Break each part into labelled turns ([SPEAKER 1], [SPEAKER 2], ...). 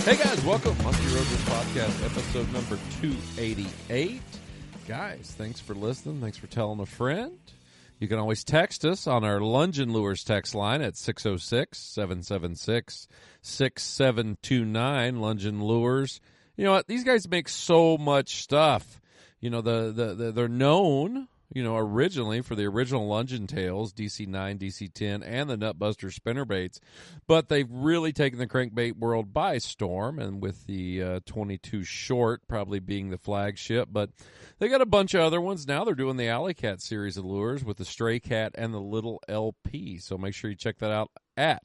[SPEAKER 1] Hey guys, welcome. Muskie Rogers Podcast, episode number 288. Guys, thanks for listening. Thanks for telling a friend. You can always text us on our Lungin Lures text line at 606-776-6729, Lungin Lures. You know what? These guys make so much stuff. You know, they're known, you know, originally for the original Lungin tails, DC-9, DC-10, and the Nutbuster spinnerbaits. But they've really taken the crankbait world by storm, and with the 22 short probably being the flagship. But they got a bunch of other ones now. They're doing the Alley Cat series of lures with the Stray Cat and the Little LP. So make sure you check that out at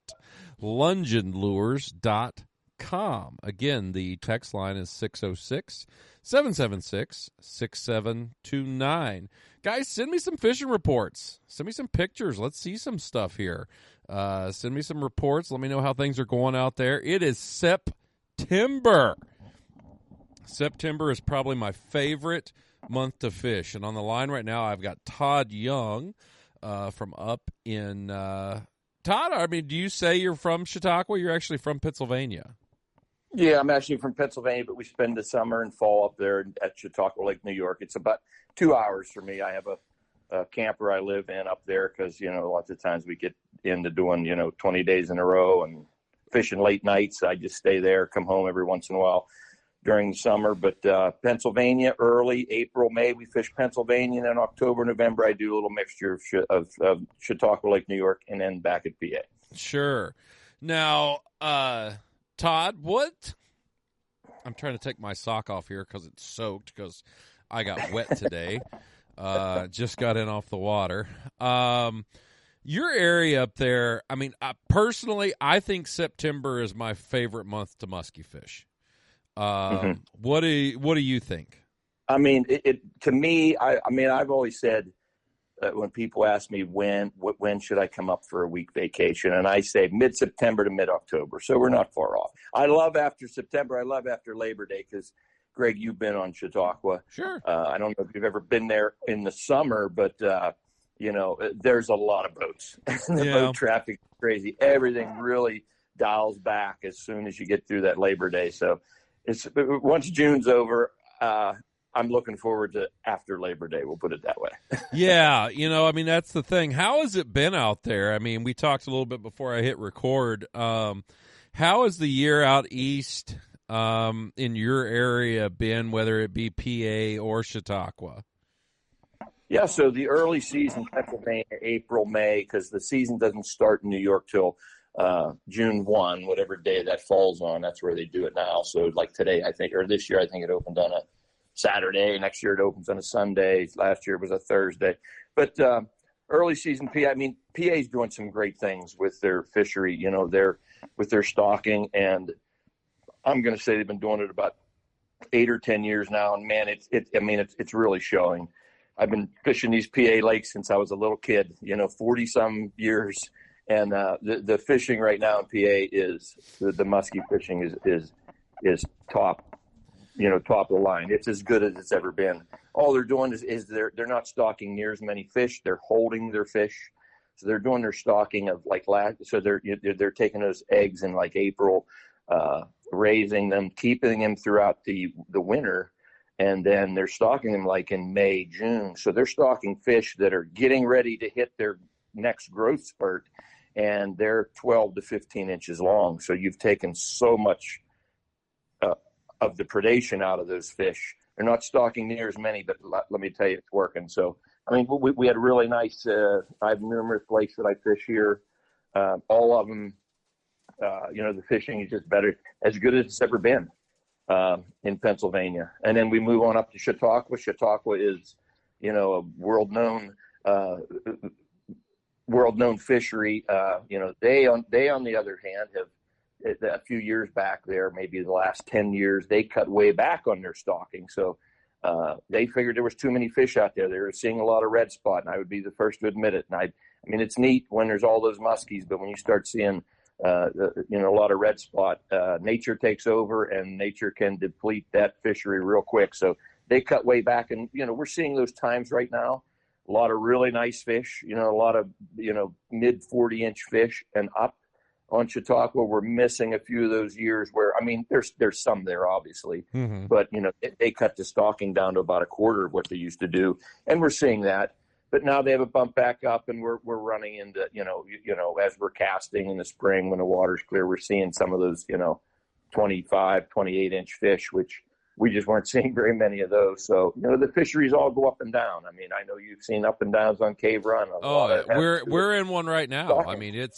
[SPEAKER 1] lunginlures.com. Again, the text line is 606-776-6729. Guys, send me some fishing reports. Send me some pictures. Let's see some stuff here. Send me some reports. Let me know how things are going out there. It is September. September is probably my favorite month to fish. And on the line right now, I've got Todd Young from up in Todd, I mean, do you say you're from Chautauqua? You're actually from Pennsylvania.
[SPEAKER 2] Yeah, I'm actually from Pennsylvania, but we spend the summer and fall up there at Chautauqua Lake, New York. It's about 2 hours for me. I have a camper I live in up there because, you know, lots of times we get into doing, 20 days in a row and fishing late nights. I just stay there, come home every once in a while during the summer. But Pennsylvania, early April, May, we fish Pennsylvania. And then October, November, I do a little mixture of Chautauqua Lake, New York, and then back at PA.
[SPEAKER 1] Sure. Now, Todd, what? I'm trying to take my sock off here because it's soaked because I got wet today. Just got in off the water. Your area up there, I mean, personally, I think September is my favorite month to muskie fish. What do you think?
[SPEAKER 2] I mean, to me, I've always said that when people ask me when should I come up for a week vacation, and I say mid-September to mid-October, so we're not far off. I love after September. I love after Labor Day because, Greg, you've been on Chautauqua.
[SPEAKER 1] Sure.
[SPEAKER 2] I don't know if you've ever been there in the summer, but there's a lot of boats. The boat traffic is crazy. Everything really dials back as soon as you get through that Labor Day. So once June's over, I'm looking forward to after Labor Day. We'll put it that way.
[SPEAKER 1] Yeah. I mean, that's the thing. How has it been out there? I mean, we talked a little bit before I hit record. How has the year out east in your area been, whether it be PA or Chautauqua?
[SPEAKER 2] Yeah, so the early season, Pennsylvania, April, May, because the season doesn't start in New York till June 1, whatever day that falls on. That's where they do it now. So like today, I think, or this year, I think it opened on a Saturday. Next year it opens on a Sunday. Last year it was a Thursday. But early season PA, I mean, PA's doing some great things with their fishery, with their stocking. And I'm going to say they've been doing it about 8 or 10 years now. And man, it's really showing. I've been fishing these PA lakes since I was a little kid, 40 some years. And the fishing right now in PA is the muskie fishing is top. Top of the line. It's as good as it's ever been. All they're doing is they're not stocking near as many fish. They're holding their fish. So they're doing their stocking of so they're taking those eggs in like April, raising them, keeping them throughout the winter, and then they're stocking them like in May, June. So they're stocking fish that are getting ready to hit their next growth spurt, and they're 12 to 15 inches long. So you've taken so much of the predation out of those fish. They're not stocking near as many, but let me tell you, it's working. So, I mean, we had really nice, I have numerous lakes that I fish here. All of them, the fishing is just better, as good as it's ever been in Pennsylvania. And then we move on up to Chautauqua. Chautauqua is, a world-known fishery. They on the other hand have, a few years back there, maybe the last 10 years, they cut way back on their stocking. So they figured there was too many fish out there. They were seeing a lot of red spot, and I would be the first to admit it. And I mean, it's neat when there's all those muskies, but when you start seeing, a lot of red spot, nature takes over, and nature can deplete that fishery real quick. So they cut way back, and, we're seeing those times right now. A lot of really nice fish, a lot of, mid 40-inch fish and up on Chautauqua. We're missing a few of those years where, I mean, there's some there, obviously, but, they cut the stalking down to about a quarter of what they used to do. And we're seeing that. But now they have a bump back up, and we're running into, as we're casting in the spring when the water's clear, we're seeing some of those, 25, 28-inch fish, which we just weren't seeing very many of those. So, the fisheries all go up and down. I mean, I know you've seen up and downs on Cave Run.
[SPEAKER 1] We're in one right now. I mean, it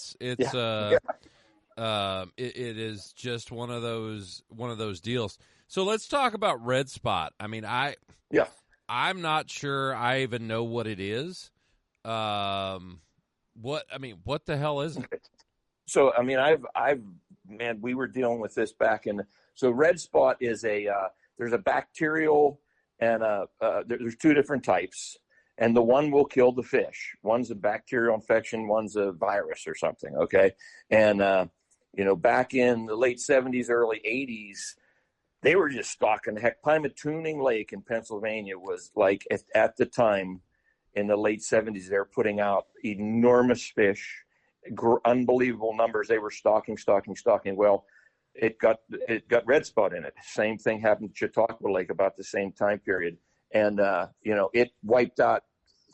[SPEAKER 1] is just one of those deals. So let's talk about red spot. I mean, I'm not sure I even know what it is. What the hell is it?
[SPEAKER 2] So, I mean, we were dealing with this back in. So, red spot is there's a bacterial and there's two different types, and the one will kill the fish. One's a bacterial infection, one's a virus or something. Okay, and back in the late 70s, early 80s. They were just stalking the heck. Pymatooning Lake in Pennsylvania was like, at the time in the late 70s, they were putting out enormous fish, unbelievable numbers. They were stalking. Well, it got red spot in it. Same thing happened to Chautauqua Lake about the same time period. And, it wiped out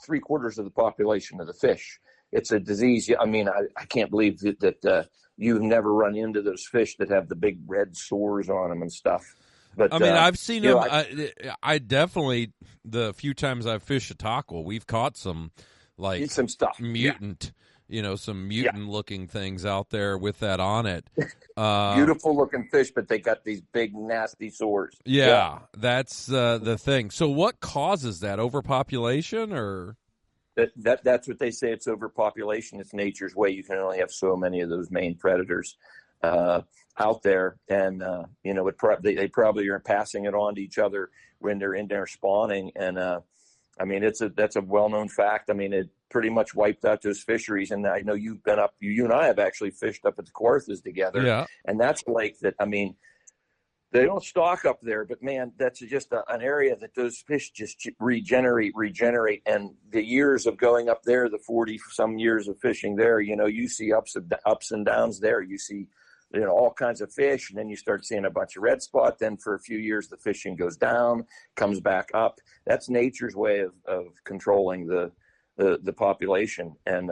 [SPEAKER 2] 3/4 of the population of the fish. It's a disease. I mean, I can't believe that you've never run into those fish that have the big red sores on them and stuff. But
[SPEAKER 1] I mean, I've seen them. I definitely, the few times I've fished Chautauqua, we've caught some
[SPEAKER 2] some stuff,
[SPEAKER 1] mutant, some mutant looking things out there with that on it.
[SPEAKER 2] Beautiful looking fish, but they got these big nasty sores.
[SPEAKER 1] Yeah. That's the thing. So, what causes that? Overpopulation, or?
[SPEAKER 2] That's what they say. It's overpopulation. It's nature's way. You can only have so many of those main predators out there, and they probably are passing it on to each other when they're in there spawning. And I mean, that's a well-known fact. I mean, it pretty much wiped out those fisheries. And I know you've been up. You and I have actually fished up at the Kawarthas together, and that's a lake that, I mean, they don't stock up there, but man, that's just an area that those fish just regenerate. And the years of going up there, the 40 some years of fishing there, you see ups and downs there. You see, all kinds of fish, and then you start seeing a bunch of red spot. Then for a few years, the fishing goes down, comes back up. That's nature's way of controlling the population. And,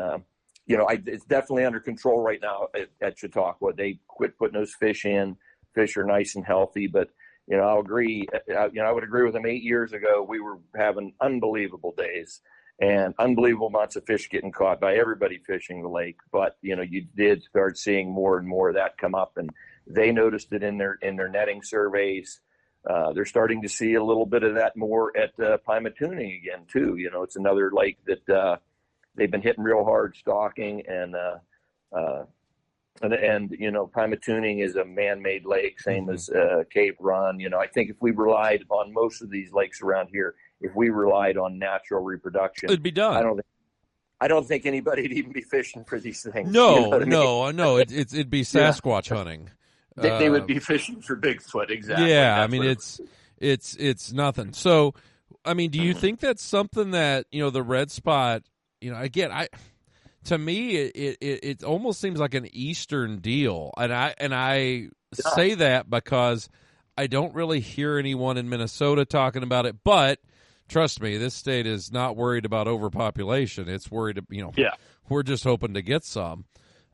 [SPEAKER 2] it's definitely under control right now at Chautauqua. They quit putting those fish in. Fish are nice and healthy, but I'll agree. I would agree with them. 8 years ago, we were having unbelievable days and unbelievable amounts of fish getting caught by everybody fishing the lake. But you did start seeing more and more of that come up, and they noticed it in their netting surveys. They're starting to see a little bit of that more at Pymatooning again too. It's another lake that they've been hitting real hard stalking, and Pymatooning is a man-made lake, same as Cave Run. I think if we relied on most of these lakes around here, if we relied on natural reproduction,
[SPEAKER 1] it'd be done.
[SPEAKER 2] I don't think anybody'd even be fishing for these things.
[SPEAKER 1] No. It'd be Sasquatch hunting.
[SPEAKER 2] They would be fishing for Bigfoot, exactly.
[SPEAKER 1] Yeah, I mean, it's nothing. So, I mean, do you think that's something that the red spot? To me, it almost seems like an Eastern deal, and I say that because I don't really hear anyone in Minnesota talking about it. But trust me, this state is not worried about overpopulation. It's worried, we're just hoping to get some.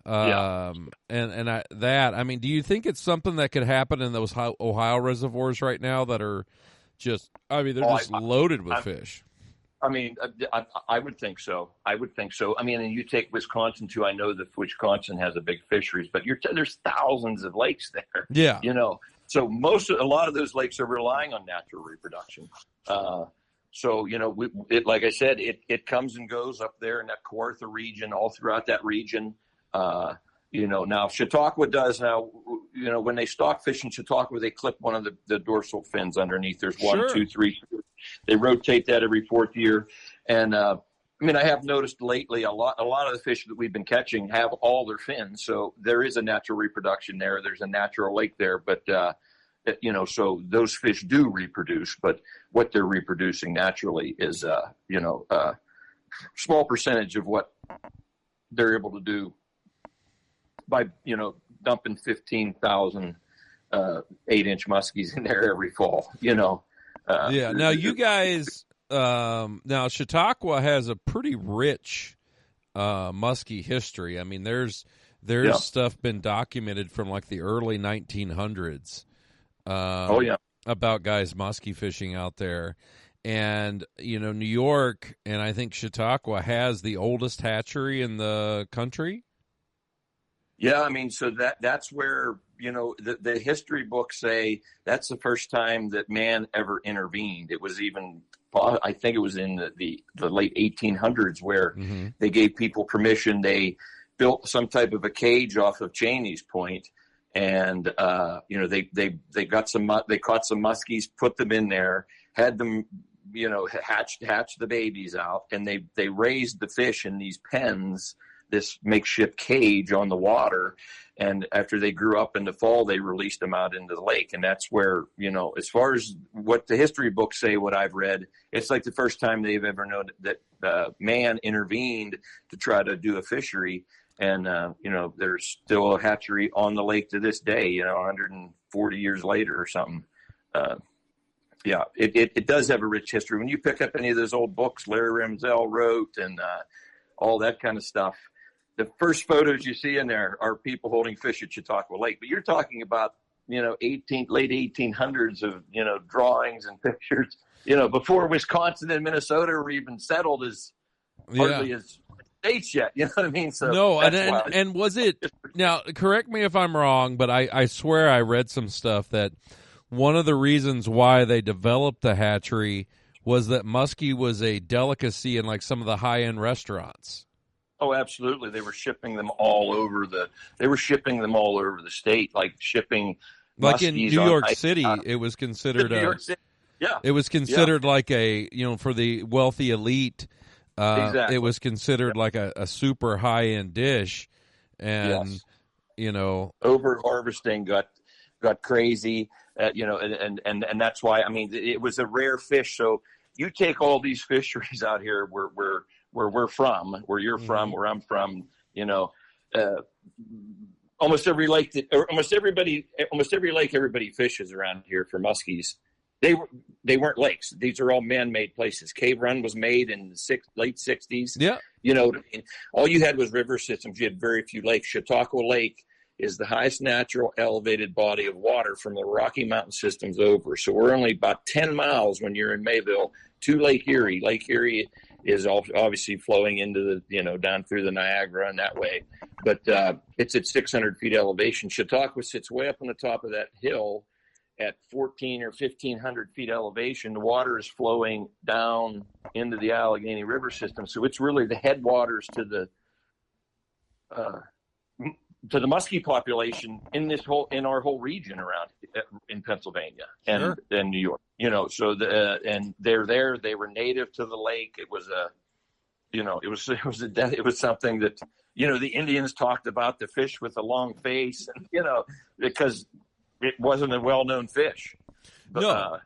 [SPEAKER 1] I mean, do you think it's something that could happen in those Ohio reservoirs right now that are just, they're just loaded with fish?
[SPEAKER 2] I mean, I would think so. I mean, and you take Wisconsin too. I know that Wisconsin has a big fisheries, but there's thousands of lakes there.
[SPEAKER 1] Yeah.
[SPEAKER 2] So a lot of those lakes are relying on natural reproduction. Like I said, it comes and goes up there in that Kawartha region, all throughout that region. Now Chautauqua does now, when they stock fish in Chautauqua, they clip one of the dorsal fins underneath. There's one, two, three. They rotate that every fourth year. And, I have noticed lately a lot of the fish that we've been catching have all their fins. So there is a natural reproduction there. There's a natural lake there, but, so those fish do reproduce, but what they're reproducing naturally is, a small percentage of what they're able to do by dumping 15,000 8-inch muskies in there every fall.
[SPEAKER 1] Yeah. Now you guys, now Chautauqua has a pretty rich muskie history. I mean, there's stuff been documented from like the early 1900s. About guys muskie fishing out there. And, New York and I think Chautauqua has the oldest hatchery in the country.
[SPEAKER 2] Yeah, I mean, so that's where, the history books say that's the first time that man ever intervened. It was even, I think it was in the late 1800s where they gave people permission. They built some type of a cage off of Cheney's Point, and they caught some muskies, put them in there, had them hatch the babies out, and they raised the fish in these pens, this makeshift cage on the water. And after they grew up in the fall, they released them out into the lake. And that's where, as far as what the history books say, what I've read, it's like the first time they've ever known that man intervened to try to do a fishery. And, there's still a hatchery on the lake to this day, 140 years later or something. It does have a rich history. When you pick up any of those old books Larry Ramsell wrote and all that kind of stuff, the first photos you see in there are people holding fish at Chautauqua Lake. But you're talking about, late 1800s of, drawings and pictures, before Wisconsin and Minnesota were even settled as hardly as states yet. You know what I mean? So
[SPEAKER 1] no, and was it, now correct me if I'm wrong, but I swear I read some stuff that one of the reasons why they developed the hatchery was that muskie was a delicacy in like some of the high-end restaurants.
[SPEAKER 2] Oh, absolutely. They were shipping them all over the state, like shipping
[SPEAKER 1] like in New York City, it was considered it was considered like a, for the wealthy elite, exactly. It was considered like a super high-end dish, and
[SPEAKER 2] over harvesting got crazy, and that's why, I mean, it was a rare fish. So you take all these fisheries out here where we're from, where you're from, where I'm from, almost every lake almost every lake everybody fishes around here for muskies, they weren't lakes. These are all man-made places. Cave Run was made in the late 60s.
[SPEAKER 1] Yeah.
[SPEAKER 2] All you had was river systems. You had very few lakes. Chautauqua Lake is the highest natural elevated body of water from the Rocky Mountain systems over. So we're only about 10 miles when you're in Mayville to Lake Erie. Lake Erie is obviously flowing into the, down through the Niagara and that way. But it's at 600 feet elevation. Chautauqua sits way up on the top of that hill at 14 or 1,500 feet elevation. The water is flowing down into the Allegheny River system. So it's really the headwaters to the muskie population in our whole region around in Pennsylvania and New York, so and they're there, they were native to the lake. It was it was something that, the Indians talked about the fish with a long face, and, because it wasn't a well-known fish. Back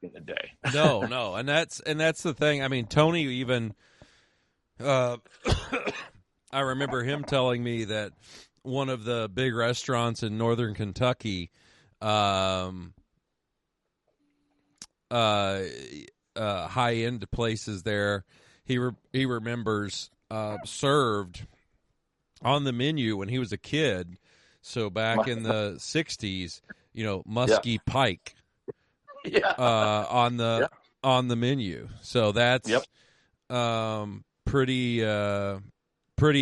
[SPEAKER 2] in the day.
[SPEAKER 1] No. And that's the thing. I mean, Tony even, I remember him telling me that one of the big restaurants in northern Kentucky, high-end places there, he remembers served on the menu when he was a kid. So back in the 60s, muskie pike on the menu. So that's pretty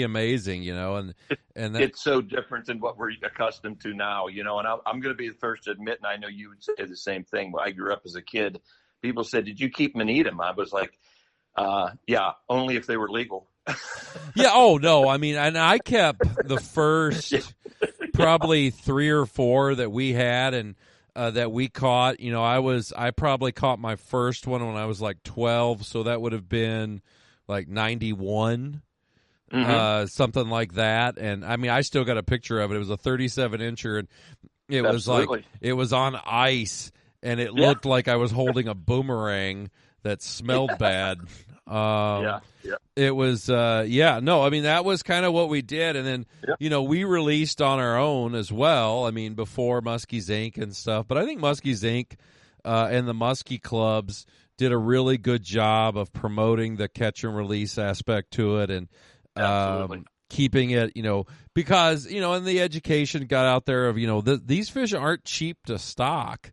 [SPEAKER 1] amazing, and
[SPEAKER 2] it's so different than what we're accustomed to now, and I'm going to be the first to admit, and I know you would say the same thing. When I grew up as a kid, people said, "Did you keep them and eat them?" I was like, "Yeah, only if they were legal."
[SPEAKER 1] Yeah. Oh no. I mean, and I kept the first probably 3 or 4 that we had and that we caught. I probably caught my first one when I was like 12, so that would have been like 91. Something like that. And I mean, I still got a picture of it. It was a 37-incher, and it was like, it was on ice, and it looked like I was holding a boomerang that smelled bad.
[SPEAKER 2] Yeah.
[SPEAKER 1] It was, no, I mean, that was kind of what we did. And then, we released on our own as well. I mean, before Muskie's Inc. and stuff. But I think Muskie's Inc. And the Muskie clubs did a really good job of promoting the catch and release aspect to it. And, keeping it, because, and the education got out there of, these fish aren't cheap to stock.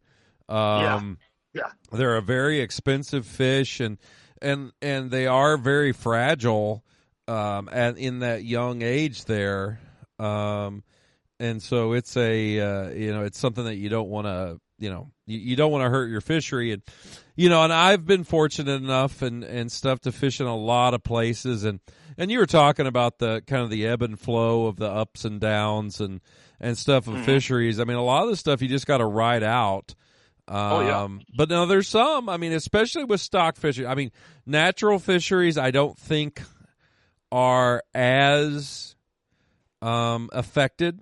[SPEAKER 1] They're a very expensive fish, and they are very fragile in that young age there. And so it's it's something that you don't want to, you don't want to hurt your fishery. And, and I've been fortunate enough and stuff to fish in a lot of places. And you were talking about the kind of the ebb and flow of the ups and downs and stuff of fisheries. I mean, a lot of the stuff you just got to ride out. But no, there's some, I mean, especially with stock fishing. I mean, natural fisheries, I don't think are as affected.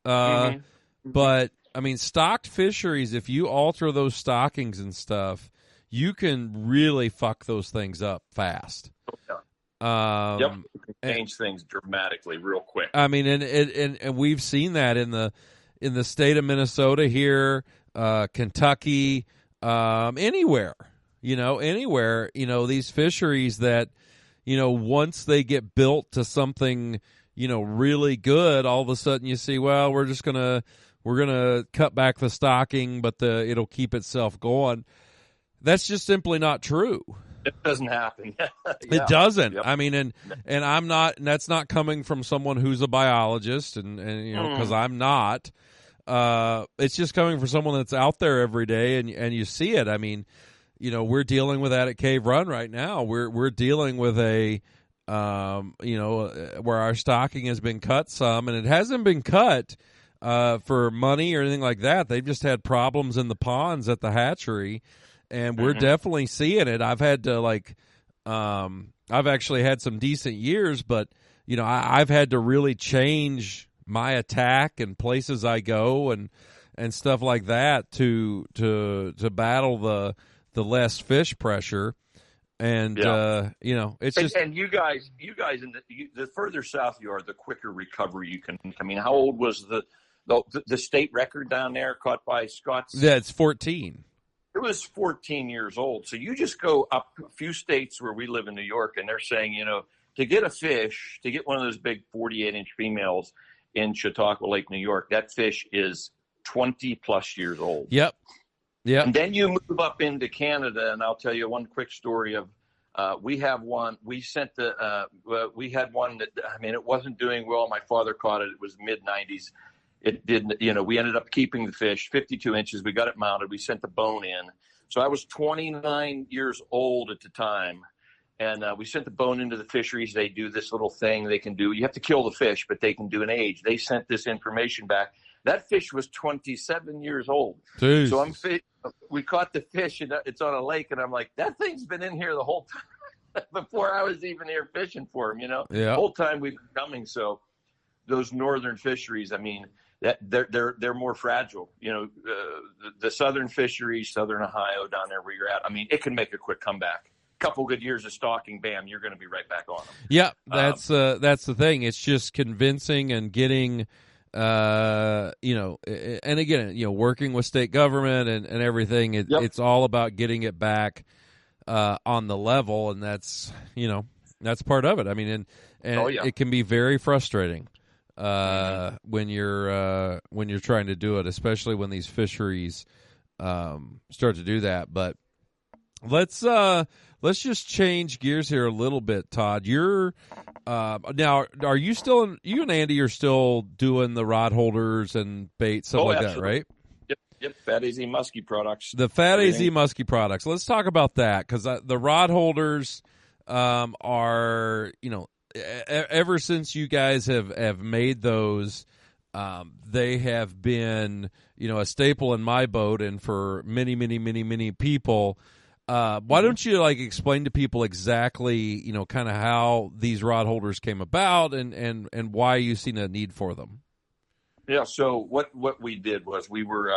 [SPEAKER 1] But I mean, stocked fisheries, if you alter those stockings and stuff, you can really fuck those things up fast.
[SPEAKER 2] You can change things dramatically real quick.
[SPEAKER 1] I mean, and we've seen that in the state of Minnesota here, Kentucky, anywhere, these fisheries that, once they get built to something, really good, all of a sudden you see, well, we're going to cut back the stocking, but it'll keep itself going. That's just simply not true.
[SPEAKER 2] It doesn't happen.
[SPEAKER 1] It doesn't. Yep. I mean, and I'm not, and that's not coming from someone who's a biologist and because I'm not. It's just coming from someone that's out there every day and you see it. I mean, we're dealing with that at Cave Run right now. We're dealing with a, where our stocking has been cut some, and it hasn't been cut for money or anything like that. They've just had problems in the ponds at the hatchery, and we're definitely seeing it. I've had to I've actually had some decent years, but I've had to really change my attack and places I go and stuff like that to battle the less fish pressure. And it's just,
[SPEAKER 2] and you guys, in the further south you are, the quicker recovery you can. I mean, how old was the state record down there caught by Scott's?
[SPEAKER 1] Yeah, it's 14.
[SPEAKER 2] It was 14 years old. So you just go up a few states where we live in New York, and they're saying, to get a fish, to get one of those big 48-inch females in Chautauqua Lake, New York, that fish is 20 plus years old.
[SPEAKER 1] Yep. Yeah.
[SPEAKER 2] And then you move up into Canada, and I'll tell you one quick story of, we have one, we had one that, I mean, it wasn't doing well. My father caught it. It was mid-90s. It didn't, we ended up keeping the fish, 52 inches. We got it mounted. We sent the bone in. So I was 29 years old at the time. And we sent the bone into the fisheries. They do this little thing they can do. You have to kill the fish, but they can do an age. They sent this information back. That fish was 27 years old.
[SPEAKER 1] Jeez.
[SPEAKER 2] So we caught the fish, and it's on a lake, and I'm like, that thing's been in here the whole time before I was even here fishing for him,
[SPEAKER 1] Yeah.
[SPEAKER 2] The whole time we've been coming. So those northern fisheries, I mean, that they're more fragile. The southern fisheries, southern Ohio, down there where you're at, I mean, it can make a quick comeback. Couple good years of stalking, bam, you're going to be right back on them.
[SPEAKER 1] Yeah, that's the thing. It's just convincing and getting, and again, working with state government and everything. It's all about getting it back on the level, and that's part of it. I mean, and it can be very frustrating when you're trying to do it, especially when these fisheries start to do that. But let's just change gears here a little bit, Todd. You're now, are you still? You and Andy are still doing the rod holders and bait stuff like
[SPEAKER 2] absolutely.
[SPEAKER 1] That, right?
[SPEAKER 2] Yep. Fat AZ Muskie products.
[SPEAKER 1] The Fat AZ Muskie products. Let's talk about that, because the rod holders are, ever since you guys have made those, they have been, a staple in my boat, and for many, many, many, many people. Why don't you explain to people exactly, kind of how these rod holders came about and why you seen a need for them?
[SPEAKER 2] Yeah. So what we did was we were,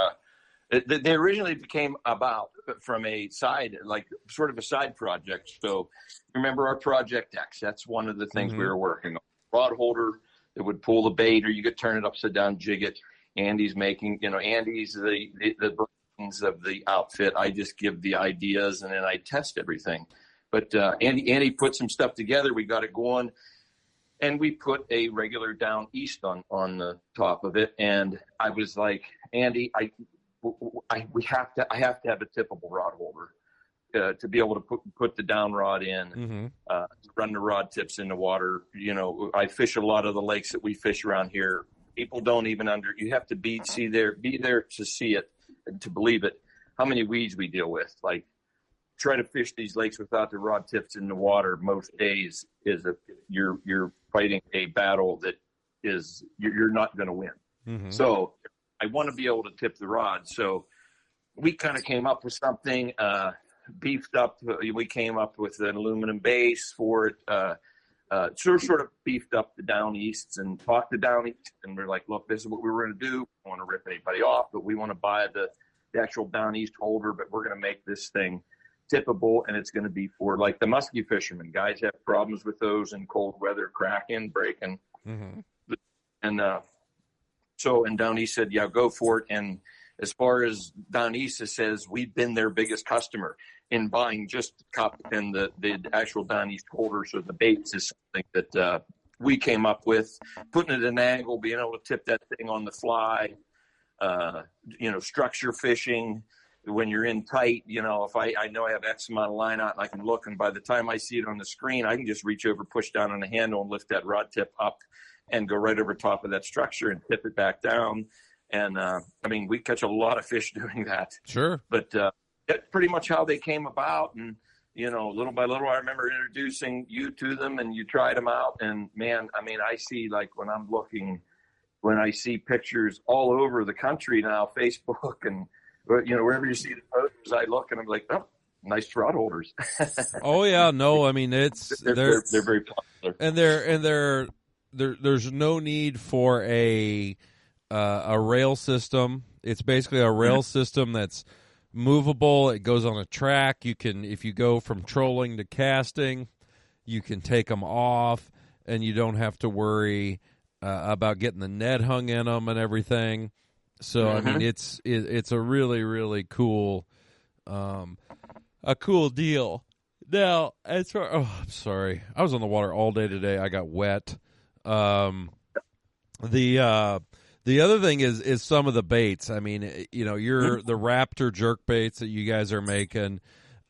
[SPEAKER 2] They originally became about from a side, like sort of a side project. So remember our Project X, that's one of the things we were working on. Rod holder that would pull the bait, or you could turn it upside down, jig it. Andy's making, Andy's the brains of the outfit. I just give the ideas and then I test everything. But Andy put some stuff together. We got it going. And we put a regular down east on the top of it. And I was like, Andy, I have to have a tippable rod holder to be able to put the down rod in, run the rod tips in the water. I fish a lot of the lakes that we fish around here. People don't even you have to be there to see it and to believe it. How many weeds we deal with, like try to fish these lakes without the rod tips in the water most days you're fighting a battle that is you're not going to win. So I want to be able to tip the rod. So we kind of came up with something beefed up. We came up with an aluminum base for it. Sort of beefed up the down easts and talked to down east. And we're like, look, this is what we were going to do. We don't want to rip anybody off, but we want to buy the actual down east holder, but we're going to make this thing tippable, and it's going to be for like the muskie fishermen. Guys have problems with those in cold weather, cracking, breaking. And down east said, yeah, go for it. And as far as down east, it says we've been their biggest customer in buying just the cup and the actual down east holder. So the baits is something that we came up with, putting it at an angle, being able to tip that thing on the fly, structure fishing. When you're in tight, if I know I have X amount of line out and I can look, and by the time I see it on the screen, I can just reach over, push down on the handle and lift that rod tip up and go right over top of that structure and tip it back down. And, we catch a lot of fish doing that.
[SPEAKER 1] Sure.
[SPEAKER 2] But that's pretty much how they came about. And, little by little, I remember introducing you to them and you tried them out. And, man, I see, like, when I see pictures all over the country now, Facebook and, wherever you see the posters, I look and I'm like, oh, nice rod holders.
[SPEAKER 1] Oh yeah, no, they're
[SPEAKER 2] very popular,
[SPEAKER 1] and there's no need for a rail system. It's basically a rail system that's movable. It goes on a track. You can, if you go from trolling to casting, you can take them off, and you don't have to worry about getting the net hung in them and everything. So it's a really, really cool, a cool deal. Now, as far, I'm sorry, I was on the water all day today. I got wet. The other thing is some of the baits. You're the Raptor jerk baits that you guys are making.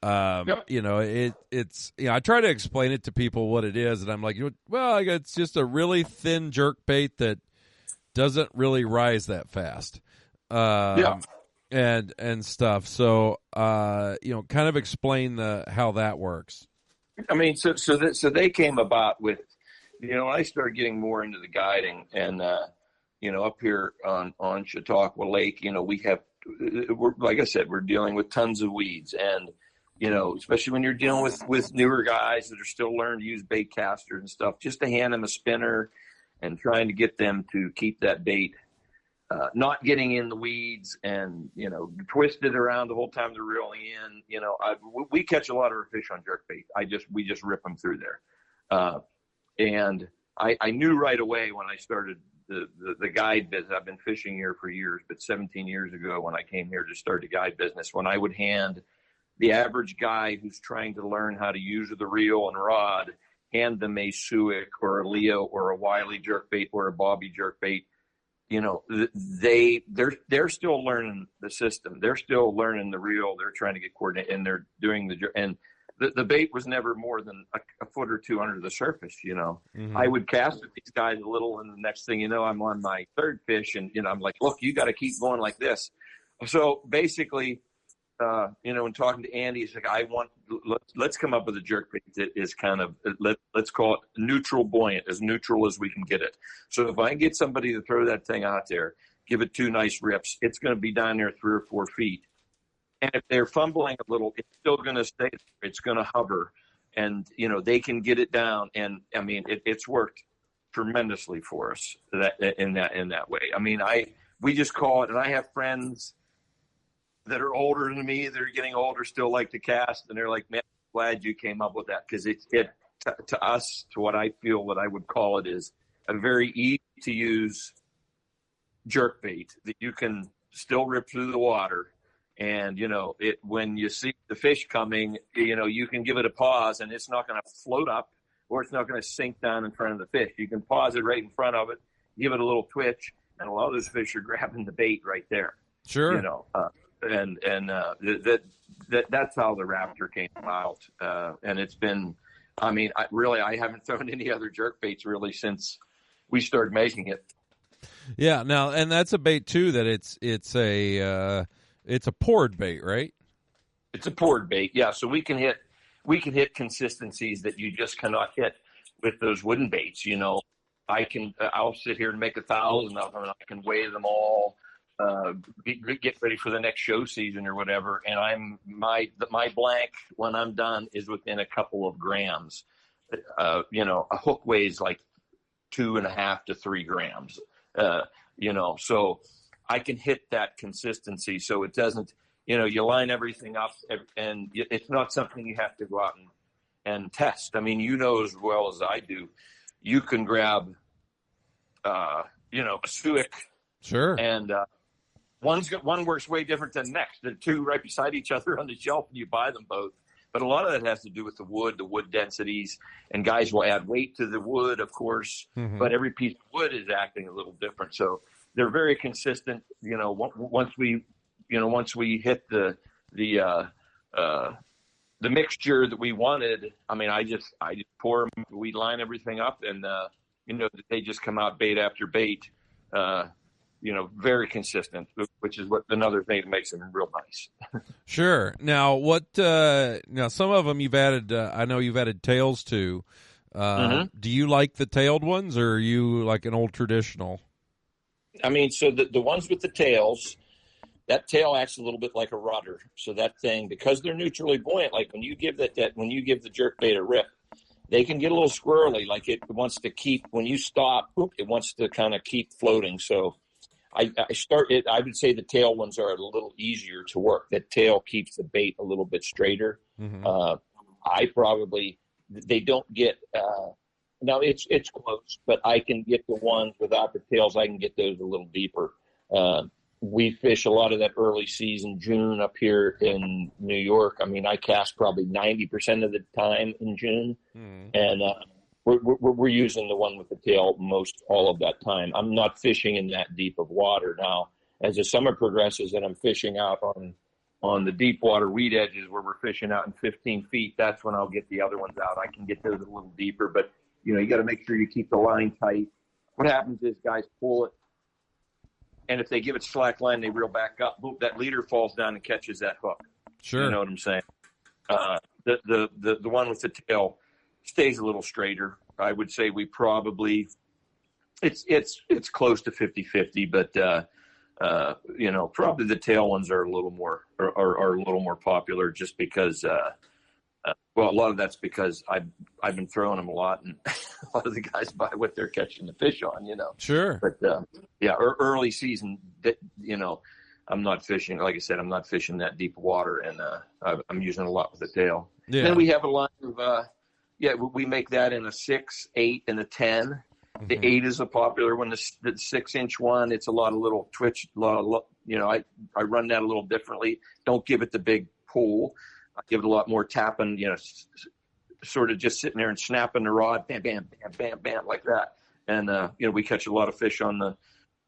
[SPEAKER 1] It's I try to explain it to people what it is, and I'm like, it's just a really thin jerk bait that doesn't really rise that fast. And stuff. So, kind of explain how that works.
[SPEAKER 2] So they came about with, when I started getting more into the guiding and, up here on Chautauqua Lake, like I said, we're dealing with tons of weeds and, especially when you're dealing with newer guys that are still learning to use bait casters and stuff, just to hand them a spinner and trying to get them to keep that bait not getting in the weeds and, twisted around the whole time they're reeling in. We catch a lot of fish on jerkbait. We just rip them through there. And I knew right away when I started the guide business. I've been fishing here for years, but 17 years ago when I came here to start the guide business, when I would hand the average guy who's trying to learn how to use the reel and rod, hand them a Suick or a Leo or a Wiley jerkbait or a Bobby jerkbait, they're still learning the system. They're still learning the reel. They're trying to get coordinated, and they're doing and the bait was never more than a foot or two under the surface. I would cast with these guys a little, and the next thing you know, I'm on my third fish, and I'm like, look, you got to keep going like this. So basically, in talking to Andy, he's like, let's come up with a jerkbait that is kind of, let's call it neutral buoyant, as neutral as we can get it. So if I can get somebody to throw that thing out there, give it 2 nice rips, it's going to be down there 3 or 4 feet. And if they're fumbling a little, it's still going to stay there. It's going to hover, and they can get it down. And it's worked tremendously for us in that way. We just call it, and I have friends that are older than me, they're getting older, still like to cast, and they're like, man, I'm glad you came up with that, because to us, to what I feel, what I would call it is a very easy to use jerk bait that you can still rip through the water. And, when you see the fish coming, you can give it a pause, and it's not going to float up, or it's not going to sink down in front of the fish. You can pause it right in front of it, give it a little twitch, and a lot of those fish are grabbing the bait right there.
[SPEAKER 1] Sure.
[SPEAKER 2] That's how the Raptor came about. And it's been, I haven't thrown any other jerk baits really since we started making it.
[SPEAKER 1] Yeah. Now, and that's a bait too, that it's a poured bait, right?
[SPEAKER 2] It's a poured bait. Yeah. So we can hit consistencies that you just cannot hit with those wooden baits. I'll sit here and make 1,000 of them, and I can weigh them all, get ready for the next show season or whatever. And my blank when I'm done is within a couple of grams. A hook weighs like 2.5 to 3 grams. So I can hit that consistency. So it doesn't, you line everything up, and it's not something you have to go out and test. I mean, as well as I do, you can grab, a Suic.
[SPEAKER 1] Sure.
[SPEAKER 2] And one works way different than the next. The two right beside each other on the shelf, and you buy them both. But a lot of that has to do with the wood densities, and guys will add weight to the wood, of course. Mm-hmm. But every piece of wood is acting a little different. So they're very consistent. Once we hit the mixture that we wanted, I just pour them. We line everything up, and they just come out bait after bait. Very consistent, which is another thing that makes them real nice.
[SPEAKER 1] Sure. Now, now some of them you've added, I know you've added tails to. Mm-hmm. Do you like the tailed ones, or are you like an old traditional?
[SPEAKER 2] So the ones with the tails, that tail acts a little bit like a rudder. So that thing, because they're neutrally buoyant, like when you give when you give the jerk bait a rip, they can get a little squirrely. Like it wants to keep, when you stop, it wants to kind of keep floating. So I would say the tail ones are a little easier to work. That tail keeps the bait a little bit straighter. Mm-hmm. They don't get, now it's close, but I can get the ones without the tails. I can get those a little deeper. We fish a lot of that early season, June up here in New York. I cast probably 90% of the time in June. Mm. And, we're using the one with the tail most all of that time. I'm not fishing in that deep of water now. As the summer progresses and I'm fishing out on the deep water weed edges where we're fishing out in 15 feet, that's when I'll get the other ones out. I can get those a little deeper, but you got to make sure you keep the line tight. What happens is guys pull it, and if they give it slack line, they reel back up. Boom, that leader falls down and catches that hook.
[SPEAKER 1] Sure.
[SPEAKER 2] You know what I'm saying? The one with the tail stays a little straighter. I would say we probably it's close to 50-50, but probably the tail ones are a little more popular, just because a lot of that's because I've been throwing them a lot, and a lot of the guys buy what they're catching the fish on.
[SPEAKER 1] Sure.
[SPEAKER 2] But early season, I'm not fishing. Like I said, I'm not fishing that deep water, and I'm using a lot with the tail. Yeah. And then we have a line of we make that in a 6, 8, and a 10. Mm-hmm. The 8 is a popular one. The 6-inch one, it's a lot of little twitch. I run that a little differently. Don't give it the big pull. I give it a lot more tapping. Sort of just sitting there and snapping the rod, bam, bam, bam, bam, bam, like that. And we catch a lot of fish on the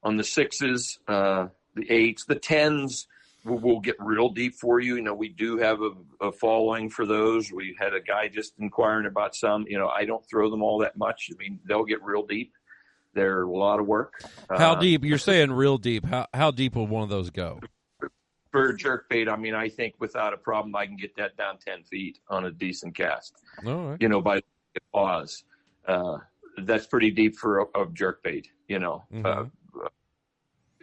[SPEAKER 2] 6s, the 8s, the 10s. We'll get real deep for you. We do have a following for those. We had a guy just inquiring about some. I don't throw them all that much. They'll get real deep. They're a lot of work.
[SPEAKER 1] How deep? You're saying real deep. How deep will one of those go?
[SPEAKER 2] For jerkbait, I think without a problem, I can get that down 10 feet on a decent cast.
[SPEAKER 1] All right.
[SPEAKER 2] By pause. That's pretty deep for a jerkbait, Mm-hmm.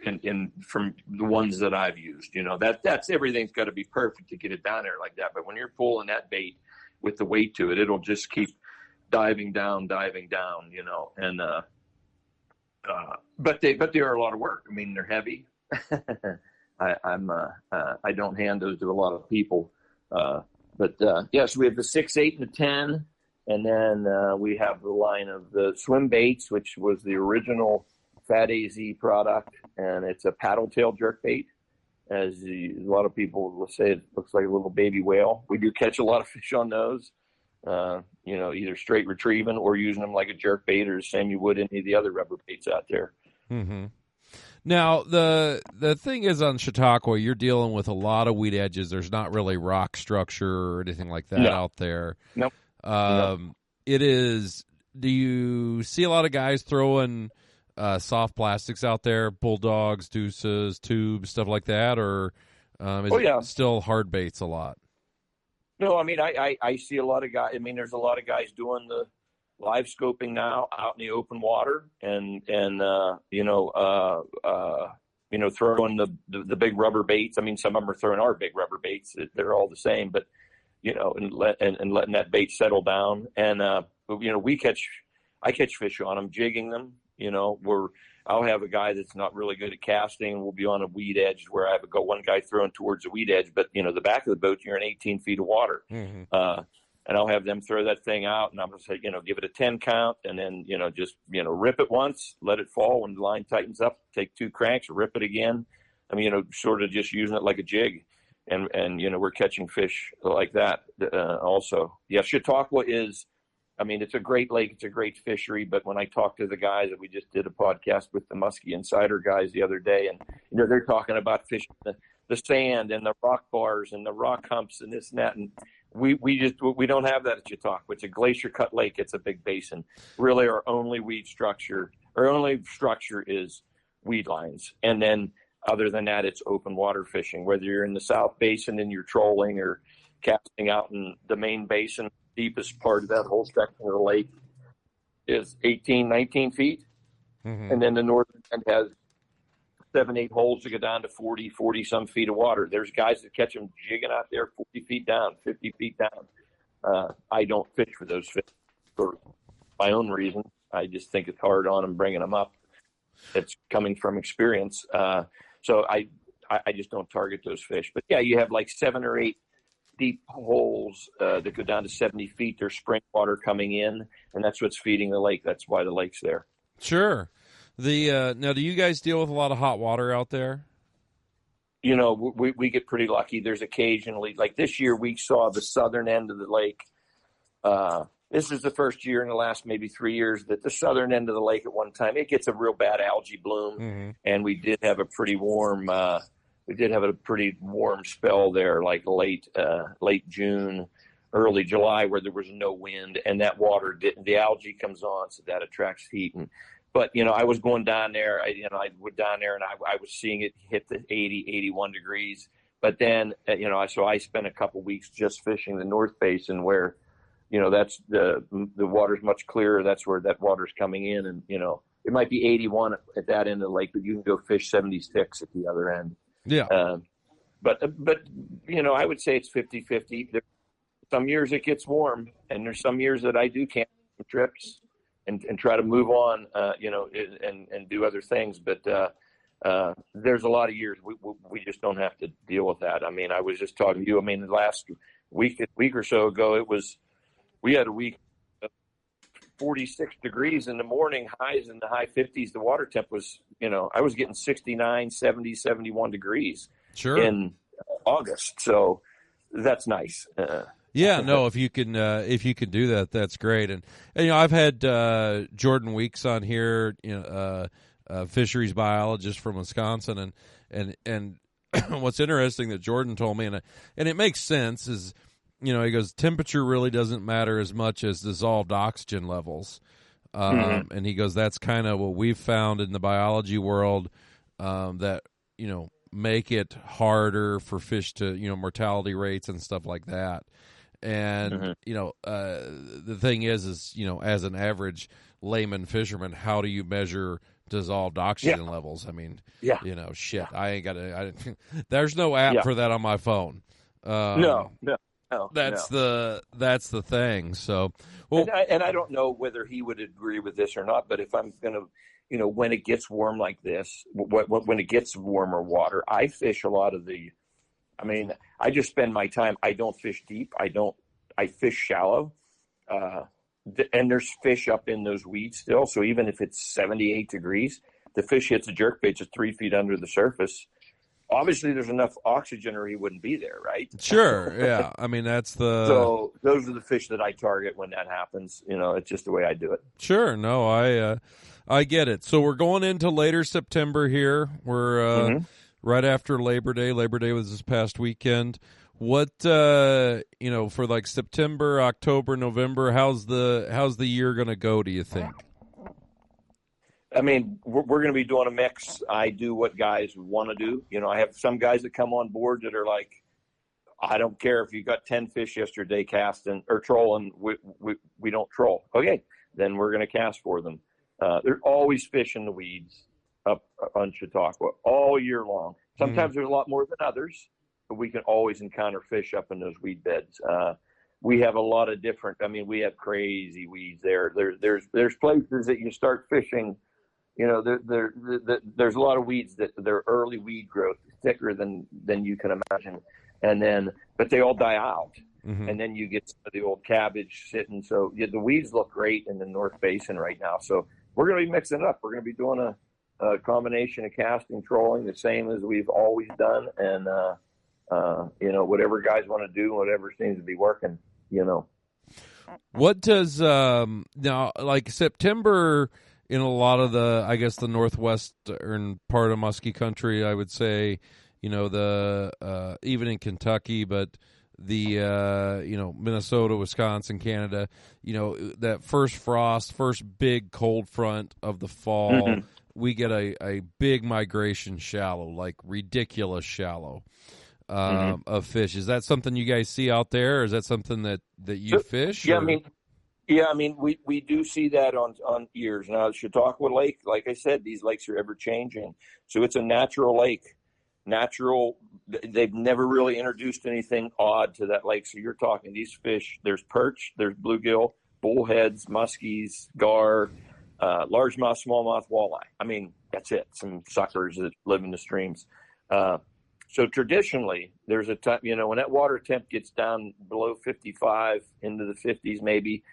[SPEAKER 2] And from the ones that I've used, that's everything's got to be perfect to get it down there like that. But when you're pulling that bait with the weight to it, it'll just keep diving down, and but they are a lot of work. They're heavy. I don't hand those to a lot of people. But yes, we have the 6, 8, and the 10. And then we have the line of the swim baits, which was the original Fat AZ product. And it's a paddle tail jerk bait. A lot of people will say, it looks like a little baby whale. We do catch a lot of fish on those, either straight retrieving or using them like a jerk bait or the same you would any of the other rubber baits out there.
[SPEAKER 1] Mm-hmm. Now, the thing is on Chautauqua, you're dealing with a lot of weed edges. There's not really rock structure or anything like that out there.
[SPEAKER 2] Nope.
[SPEAKER 1] It is, do you see a lot of guys throwing soft plastics out there, bulldogs, deuces, tubes, stuff like that, or is it still hard baits a lot?
[SPEAKER 2] No, I mean, I see a lot of guys. I mean, there's a lot of guys doing the live scoping now out in the open water and throwing the big rubber baits. I mean, some of them are throwing our big rubber baits. They're all the same, but, and letting that bait settle down. And, I catch fish on them, jigging them, I'll have a guy that's not really good at casting. We'll be on a weed edge where I have one guy throwing towards the weed edge, but the back of the boat, you're in 18 feet of water.
[SPEAKER 1] Mm-hmm.
[SPEAKER 2] And I'll have them throw that thing out, and I'm going to say, give it a 10 count, and then, just, rip it once, let it fall. When the line tightens up, take 2 cranks, rip it again. I mean, sort of just using it like a jig. And we're catching fish like that also. Yeah, Chautauqua is, I mean, it's a great lake. It's a great fishery. But when I talk to the guys, and we just did a podcast with the Muskie Insider guys the other day, and, they're talking about fishing the sand and the rock bars and the rock humps and this and that. And we don't have that at Chautauqua. It's a glacier cut lake. It's a big basin. Really, our only structure is weed lines. And then other than that, it's open water fishing, whether you're in the South Basin and you're trolling or casting out in the main basin. Deepest part of that whole section of the lake is 18, 19 feet.
[SPEAKER 1] Mm-hmm.
[SPEAKER 2] And then the northern end has 7, 8 holes to go down to 40 some feet of water. There's guys that catch them jigging out there 40 feet down, 50 feet down. I don't fish for those fish for my own reason. I just think it's hard on them bringing them up. It's coming from experience. So I just don't target those fish. But yeah, you have like 7 or 8 deep holes that go down to 70 feet. There's spring water coming in, and that's what's feeding the lake. That's why the lake's there.
[SPEAKER 1] Sure. Now, do you guys deal with a lot of hot water out there?
[SPEAKER 2] We get pretty lucky. There's occasionally, like this year, we saw the southern end of the lake. This is the first year in the last maybe 3 years that the southern end of the lake at one time, it gets a real bad algae bloom.
[SPEAKER 1] Mm-hmm.
[SPEAKER 2] And we did have a pretty warm spell there, like late June, early July, where there was no wind, and that water the algae comes on, so that attracts heat. But I was going down there, I went down there and I was seeing it hit the 80, 81 degrees. But then, so I spent a couple weeks just fishing the North Basin where, that's the water's much clearer. That's where that water's coming in. And, it might be 81 at that end of the lake, but you can go fish 76 at the other end.
[SPEAKER 1] Yeah.
[SPEAKER 2] But I would say it's 50-50. There's some years it gets warm, and there's some years that I do cancel trips and try to move on, and do other things. But there's a lot of years we just don't have to deal with that. I mean, I was just talking to you. I mean, the last week or so ago, we had a week of 46 degrees in the morning, highs in the high 50s. The water temp was, I was getting 69, 70, 71 degrees in August. So that's nice.
[SPEAKER 1] Yeah, no, if you can do that, that's great. And I've had Jordan Weeks on here, fisheries biologist from Wisconsin, and what's interesting that Jordan told me, and it makes sense, is he goes, temperature really doesn't matter as much as dissolved oxygen levels, and he goes, that's kind of what we've found in the biology world, that make it harder for fish to mortality rates and stuff like that. And, the thing is, as an average layman fisherman, how do you measure dissolved oxygen levels? I mean, I ain't got there's no app for that on my phone.
[SPEAKER 2] No.
[SPEAKER 1] That's the thing. So, well,
[SPEAKER 2] and I don't know whether he would agree with this or not, but if I'm going to when it gets warm like this, when it gets warmer water, I fish a lot of I just spend my time. I don't fish deep. I fish shallow. And there's fish up in those weeds still. So even if it's 78 degrees, the fish hits a jerkbait just 3 feet under the surface. Obviously, there's enough oxygen or he wouldn't be there, right?
[SPEAKER 1] Sure, yeah. I mean, that's the...
[SPEAKER 2] So those are the fish that I target when that happens. It's just the way I do it.
[SPEAKER 1] Sure, no, I get it. So we're going into later September here. We're right after Labor Day. Labor Day was this past weekend. What for like September, October, November? How's the year going to go? Do you think?
[SPEAKER 2] I mean, we're going to be doing a mix. I do what guys want to do. I have some guys that come on board that are like, I don't care if you got 10 fish yesterday casting or trolling. We don't troll. Okay, then we're going to cast for them. There's always fish in the weeds up on Chautauqua all year long. Sometimes there's a lot more than others, but we can always encounter fish up in those weed beds. We have a lot of different. I mean, we have crazy weeds there. There's places that you start fishing. There's a lot of weeds that their early weed growth is thicker than you can imagine, but they all die out, and then you get some of the old cabbage sitting. So the weeds look great in the North Basin right now. So we're going to be mixing it up. We're going to be doing a combination of casting, trolling, the same as we've always done, and whatever guys want to do, whatever seems to be working.
[SPEAKER 1] What does now like September? In a lot of the northwestern part of muskie country, I would say, the even in Kentucky, but the Minnesota, Wisconsin, Canada, that first frost, first big cold front of the fall, we get a big migration shallow, like ridiculous shallow of fish. Is that something you guys see out there, or is that something that you fish?
[SPEAKER 2] Yeah, I mean, we do see that on years. Now, Chautauqua Lake, like I said, these lakes are ever changing. So it's a natural lake. They've never really introduced anything odd to that lake. So you're talking these fish, there's perch, there's bluegill, bullheads, muskies, gar, largemouth, smallmouth, walleye. I mean, that's it. Some suckers that live in the streams. So traditionally, there's a time, when that water temp gets down below 55 into the 50s maybe,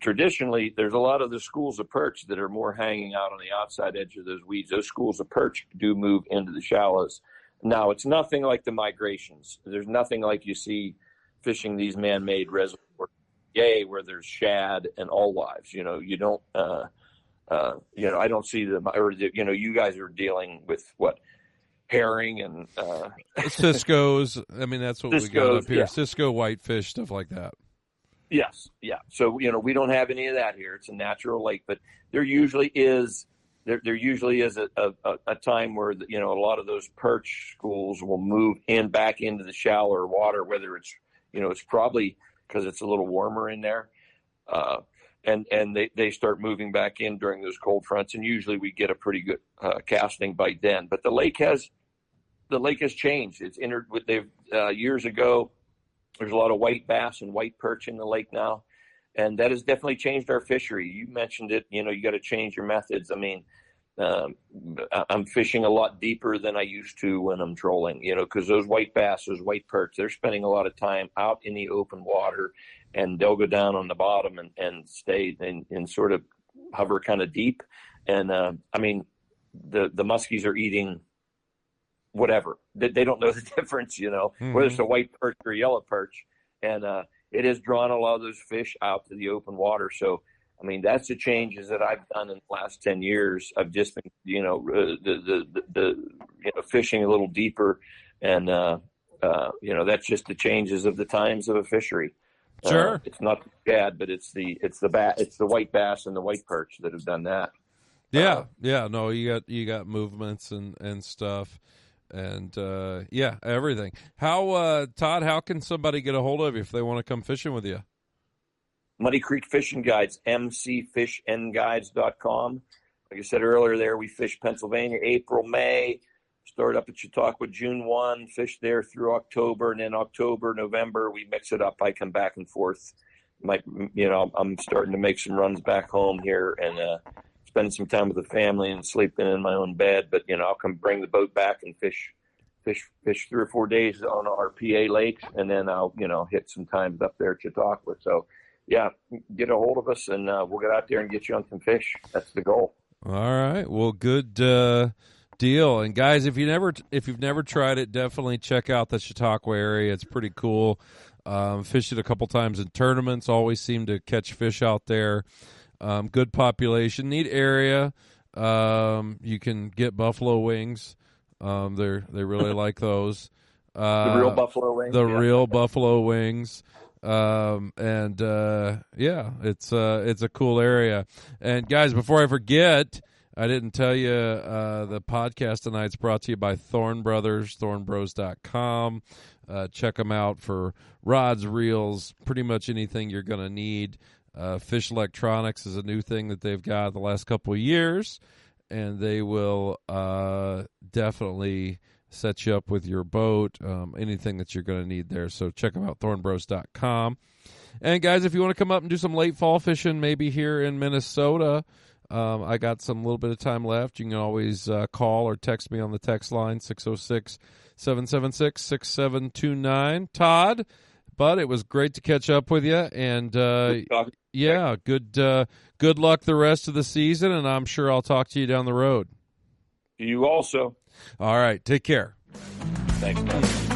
[SPEAKER 2] traditionally, there's a lot of the schools of perch that are more hanging out on the outside edge of those weeds. Those schools of perch do move into the shallows. Now, it's nothing like the migrations. There's nothing like you see fishing these man-made reservoirs, where there's shad and alewives. You don't, I don't see them, or you guys are dealing with what? Herring and
[SPEAKER 1] Cisco's. I mean, that's what we got up here.
[SPEAKER 2] Yeah.
[SPEAKER 1] Cisco, whitefish, stuff like that.
[SPEAKER 2] Yes, yeah. So we don't have any of that here. It's a natural lake, but there usually is a time where a lot of those perch schools will move back into the shallower water. Whether it's it's probably because it's a little warmer in there, and they start moving back in during those cold fronts, and usually we get a pretty good casting bite then. But the lake has changed. It's entered with years ago. There's a lot of white bass and white perch in the lake now, and that has definitely changed our fishery. You mentioned it. You got to change your methods. I mean, I'm fishing a lot deeper than I used to when I'm trolling. Because those white bass, those white perch, they're spending a lot of time out in the open water, and they'll go down on the bottom and stay and sort of hover kind of deep. And I mean, the muskies are eating whatever. They don't know the difference, whether it's a white perch or a yellow perch. And it has drawn a lot of those fish out to the open water. So, I mean, that's the changes that I've done in the last 10 years. I've just been, fishing a little deeper. And, that's just the changes of the times of a fishery.
[SPEAKER 1] Sure.
[SPEAKER 2] It's not bad, but it's the white bass and the white perch that have done that.
[SPEAKER 1] Yeah. No, you got movements and stuff. And everything. How Todd? How can somebody get a hold of you if they want to come fishing with you?
[SPEAKER 2] Muddy Creek Fishing Guides, mcfishandguides.com. Like I said earlier, there we fish Pennsylvania, April, May. Start up at Chautauqua June 1. Fish there through October, and then October, November we mix it up. I come back and forth. I'm starting to make some runs back home here, and spending some time with the family and sleeping in my own bed. But, I'll come bring the boat back and fish 3 or 4 days on our PA lakes, and then I'll, hit some times up there at Chautauqua. So, yeah, get a hold of us, and we'll get out there and get you on some fish. That's the goal.
[SPEAKER 1] All right. Well, good deal. And guys, if you've never tried it, definitely check out the Chautauqua area. It's pretty cool. Fished it a couple times in tournaments. Always seem to catch fish out there. Good population, neat area. You can get buffalo wings. They really like those.
[SPEAKER 2] The real buffalo wings.
[SPEAKER 1] Real buffalo wings. It's a cool area. And guys, before I forget, I didn't tell you, the podcast tonight's brought to you by Thorn Brothers, thornbros.com. Check them out for rods, reels, pretty much anything you're going to need. Fish electronics is a new thing that they've got the last couple of years, and they will definitely set you up with your boat, anything that you're going to need there. So check them out, thornbros.com. And guys, if you want to come up and do some late fall fishing, maybe here in Minnesota, I got some little bit of time left. You can always call or text me on the text line, 606-776-6729. Todd, bud, it was great to catch up with you. And, good luck the rest of the season, and I'm sure I'll talk to you down the road.
[SPEAKER 2] You also.
[SPEAKER 1] All right. Take care.
[SPEAKER 2] Thanks, man.